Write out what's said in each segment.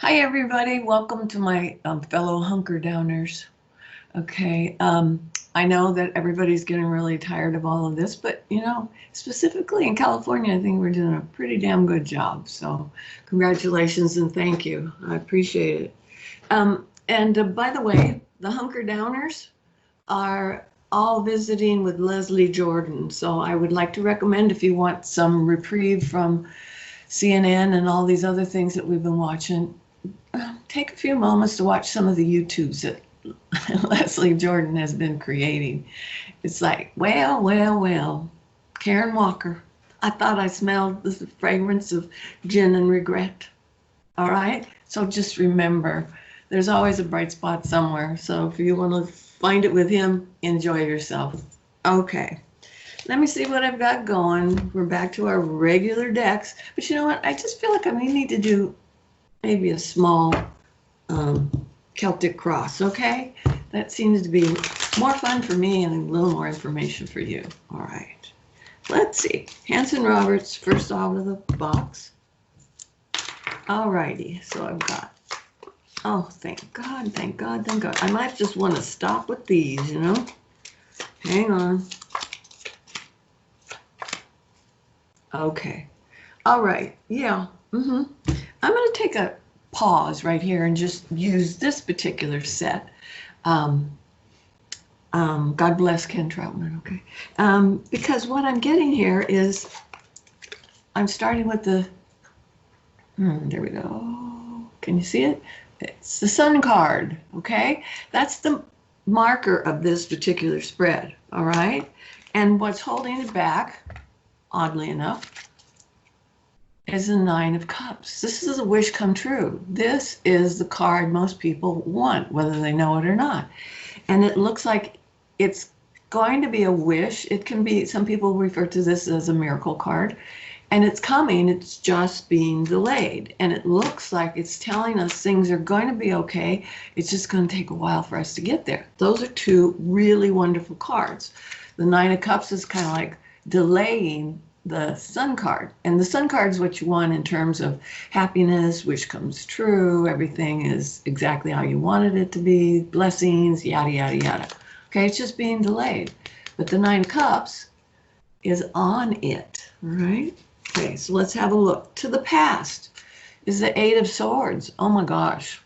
Hi, everybody. Welcome to my fellow hunker downers. Okay, I know that everybody's getting really tired of all of this, but specifically in California, I think we're doing a pretty damn good job. So, congratulations and thank you. I appreciate it. And by the way, the hunker downers are all visiting with Leslie Jordan. So, I would like to recommend if you want some reprieve from CNN and all these other things that we've been watching, take a few moments to watch some of the YouTubes that Leslie Jordan has been creating. It's like, well, Karen Walker. I thought I smelled the fragrance of gin and regret. All right? So just remember, there's always a bright spot somewhere. So if you want to find it with him, enjoy yourself. Okay. Let me see what I've got going. We're back to our regular decks. But you know what? I just feel like I may need to do maybe a small Celtic cross, okay? That seems to be more fun for me and a little more information for you. All right. Let's see. Hanson Roberts, first out of the box. All righty. So I've got, oh, thank God, thank God, thank God. I might just want to stop with these, Hang on. Okay. All right. Yeah. I'm going to take a pause right here and just use this particular set. God bless Ken Troutman, okay? Because what I'm getting here is I'm starting with the, there we go. Can you see it? It's the Sun card, okay? That's the marker of this particular spread, all right? And what's holding it back, oddly enough, is the Nine of Cups. This is a wish come true. This is the card most people want, whether they know it or not. And it looks like it's going to be a wish. It can be, some people refer to this as a miracle card. And it's coming, it's just being delayed. And it looks like it's telling us things are going to be okay. It's just going to take a while for us to get there. Those are two really wonderful cards. The Nine of Cups is kind of like delaying the Sun card. And the Sun card is what you want in terms of happiness, which comes true. Everything is exactly how you wanted it to be. Blessings, yada, yada, yada. Okay, it's just being delayed. But the Nine of Cups is on it, all right? Okay, so let's have a look. To the past is the Eight of Swords. Oh my gosh.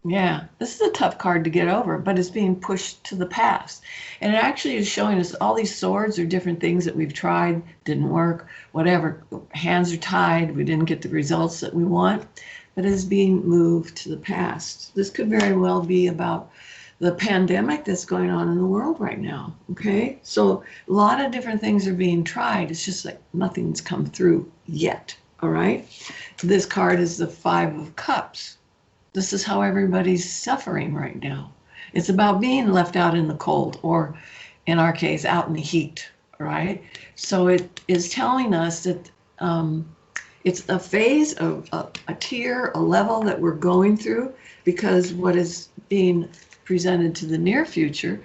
Yeah, this is a tough card to get over, but it's being pushed to the past. And it actually is showing us all these swords are different things that we've tried, didn't work, whatever. Hands are tied, we didn't get the results that we want, but it is being moved to the past. This could very well be about the pandemic that's going on in the world right now, okay? So a lot of different things are being tried. It's just like nothing's come through yet, all right? This card is the Five of Cups. This is how everybody's suffering right now. It's about being left out in the cold, or in our case, out in the heat, right? So it is telling us that it's a phase of a tier, a level that we're going through, because what is being presented to the near future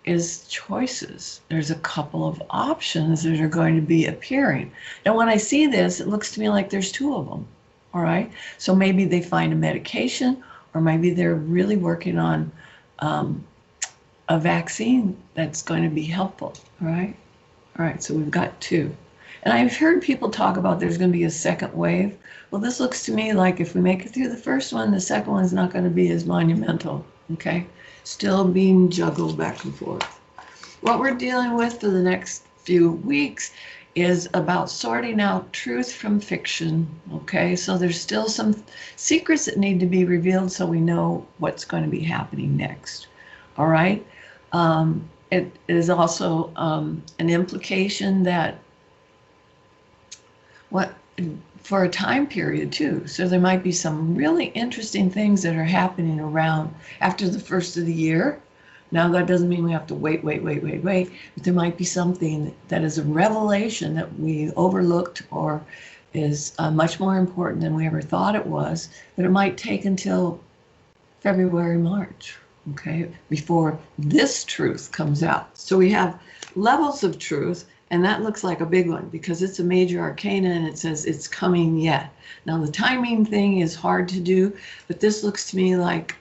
is choices. There's a couple of options that are going to be appearing. And when I see this, it looks to me like there's two of them. All right, so maybe they find a medication, or maybe they're really working on a vaccine that's going to be helpful. All right, so we've got two. And I've heard people talk about there's going to be a second wave. Well, this looks to me like if we make it through the first one, the second one's not going to be as monumental, okay? Still being juggled back and forth. What we're dealing with for the next few weeks is about sorting out truth from fiction, okay? So there's still some secrets that need to be revealed so we know what's going to be happening next, all right? It is also an implication that for a time period too. So there might be some really interesting things that are happening around after the first of the year. Now, that doesn't mean we have to wait, but there might be something that is a revelation that we overlooked or is much more important than we ever thought it was, but it might take until February, March, okay, before this truth comes out. So we have levels of truth, And that looks like a big one because it's a major arcana and it says it's coming yet. Now the timing thing is hard to do, but this looks to me like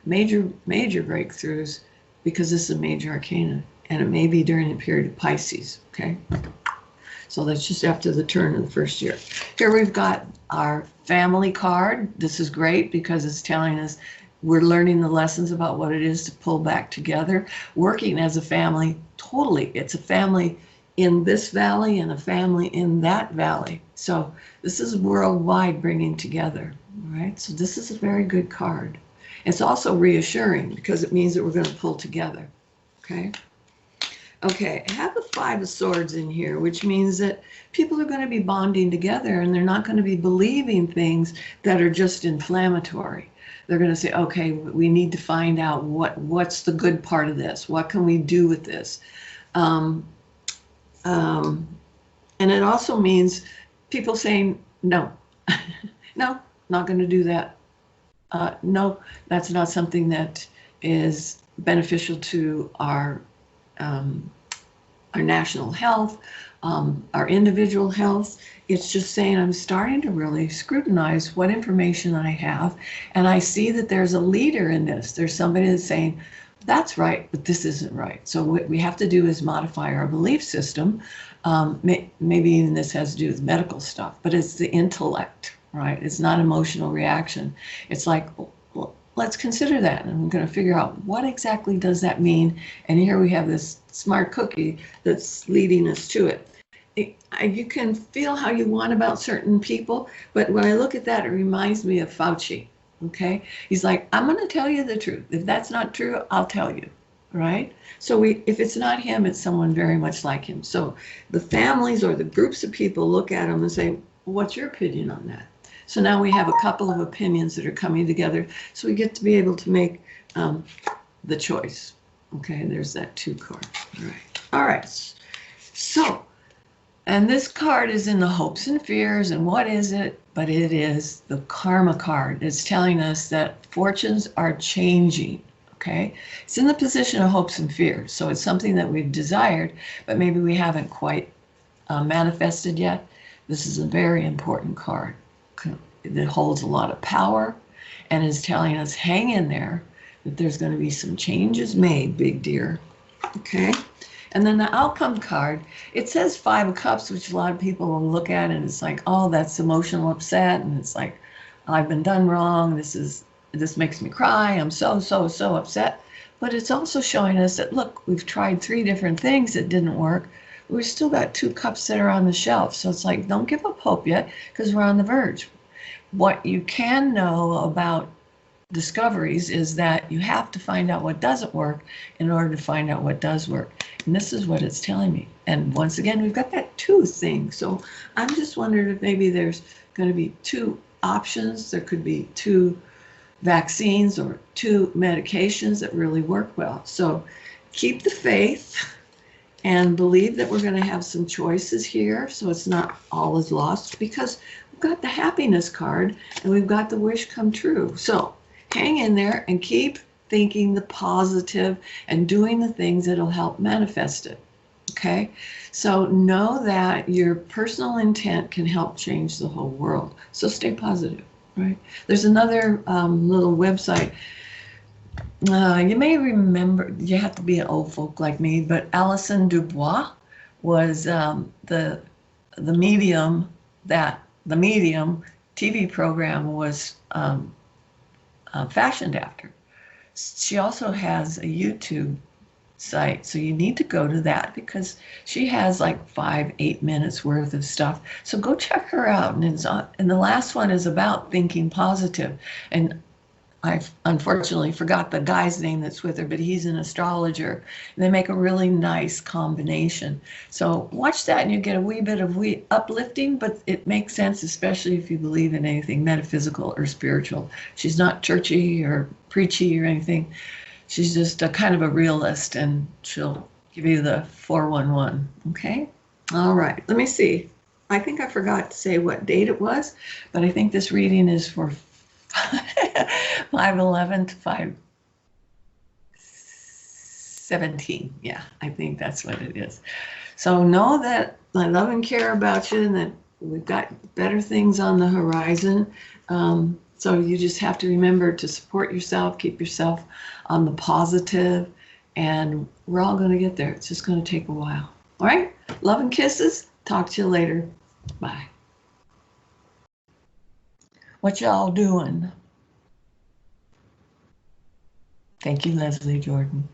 major breakthroughs because this is a major arcana and it may be during a period of Pisces, okay? So that's just after the turn of the first year. Here we've got our family card. This is great because it's telling us we're learning the lessons about what it is to pull back together, working as a family. Totally, it's a family in this valley and a family in that valley. So this is worldwide bringing together, right? So this is a very good card. It's also reassuring because it means that we're going to pull together, okay? Okay, I have the Five of Swords in here, which means that people are going to be bonding together and they're not going to be believing things that are just inflammatory. They're going to say, okay, we need to find out what's the good part of this. What can we do with this? And it also means people saying, no, no, not going to do that. No, that's not something that is beneficial to our national health, our individual health. It's just saying I'm starting to really scrutinize what information I have, and I see that there's a leader in this. There's somebody that's saying, that's right, but this isn't right. So what we have to do is modify our belief system. Maybe even this has to do with medical stuff, but it's the intellect, right? It's not emotional reaction. It's like, well, let's consider that. And I'm going to figure out what exactly does that mean. And here we have this smart cookie that's leading us to it. You can feel how you want about certain people, but when I look at that, it reminds me of Fauci. Okay, he's like, I'm going to tell you the truth. If that's not true, I'll tell you, right? So if it's not him, it's someone very much like him. So the families or the groups of people look at him and say, what's your opinion on that? So now we have a couple of opinions that are coming together. So we get to be able to make the choice. Okay, there's that 2 card. All right. So, and this card is in the hopes and fears. And what is it? But it is the karma card. It's telling us that fortunes are changing. Okay, it's in the position of hopes and fears. So it's something that we've desired, but maybe we haven't quite manifested yet. This is a very important card that holds a lot of power and is telling us, hang in there, that there's going to be some changes made, big dear. Okay. And then the outcome card, it says 5 of Cups, which a lot of people will look at and it's like, oh, that's emotional upset. And it's like, I've been done wrong. This makes me cry. I'm so upset. But it's also showing us that, look, we've tried 3 different things that didn't work. We've still got 2 cups that are on the shelf. So it's like, don't give up hope yet because we're on the verge. What you can know about discoveries is that you have to find out what doesn't work in order to find out what does work. And this is what it's telling me. And once again, we've got that 2 thing. So I'm just wondering if maybe there's going to be 2 options. There could be 2 vaccines or 2 medications that really work well. So keep the faith and believe that we're going to have some choices here. So it's not all is lost because we've got the happiness card and we've got the wish come true. So hang in there and keep thinking the positive and doing the things that'll help manifest it. Okay, so know that your personal intent can help change the whole world. So stay positive, right? There's another little website. You may remember, you have to be an old folk like me, but Alison Dubois was the medium that the Medium TV program was fashioned after. She also has a YouTube site, so you need to go to that because she has like 5-8 minutes worth of stuff. So go check her out. And the last one is about thinking positive. And I unfortunately forgot the guy's name that's with her, but he's an astrologer. And they make a really nice combination. So watch that and you get a wee bit of uplifting, but it makes sense, especially if you believe in anything metaphysical or spiritual. She's not churchy or preachy or anything. She's just a kind of a realist, and she'll give you the 411, okay? All right, let me see. I think I forgot to say what date it was, but I think this reading is for 5/11 to 5/17. Yeah, I think that's what it is. So know that I love and care about you and that we've got better things on the horizon. So you just have to remember to support yourself, keep yourself on the positive, and we're all going to get there. It's just going to take a while. All right? Love and kisses. Talk to you later. Bye. What y'all doing? Thank you, Leslie Jordan.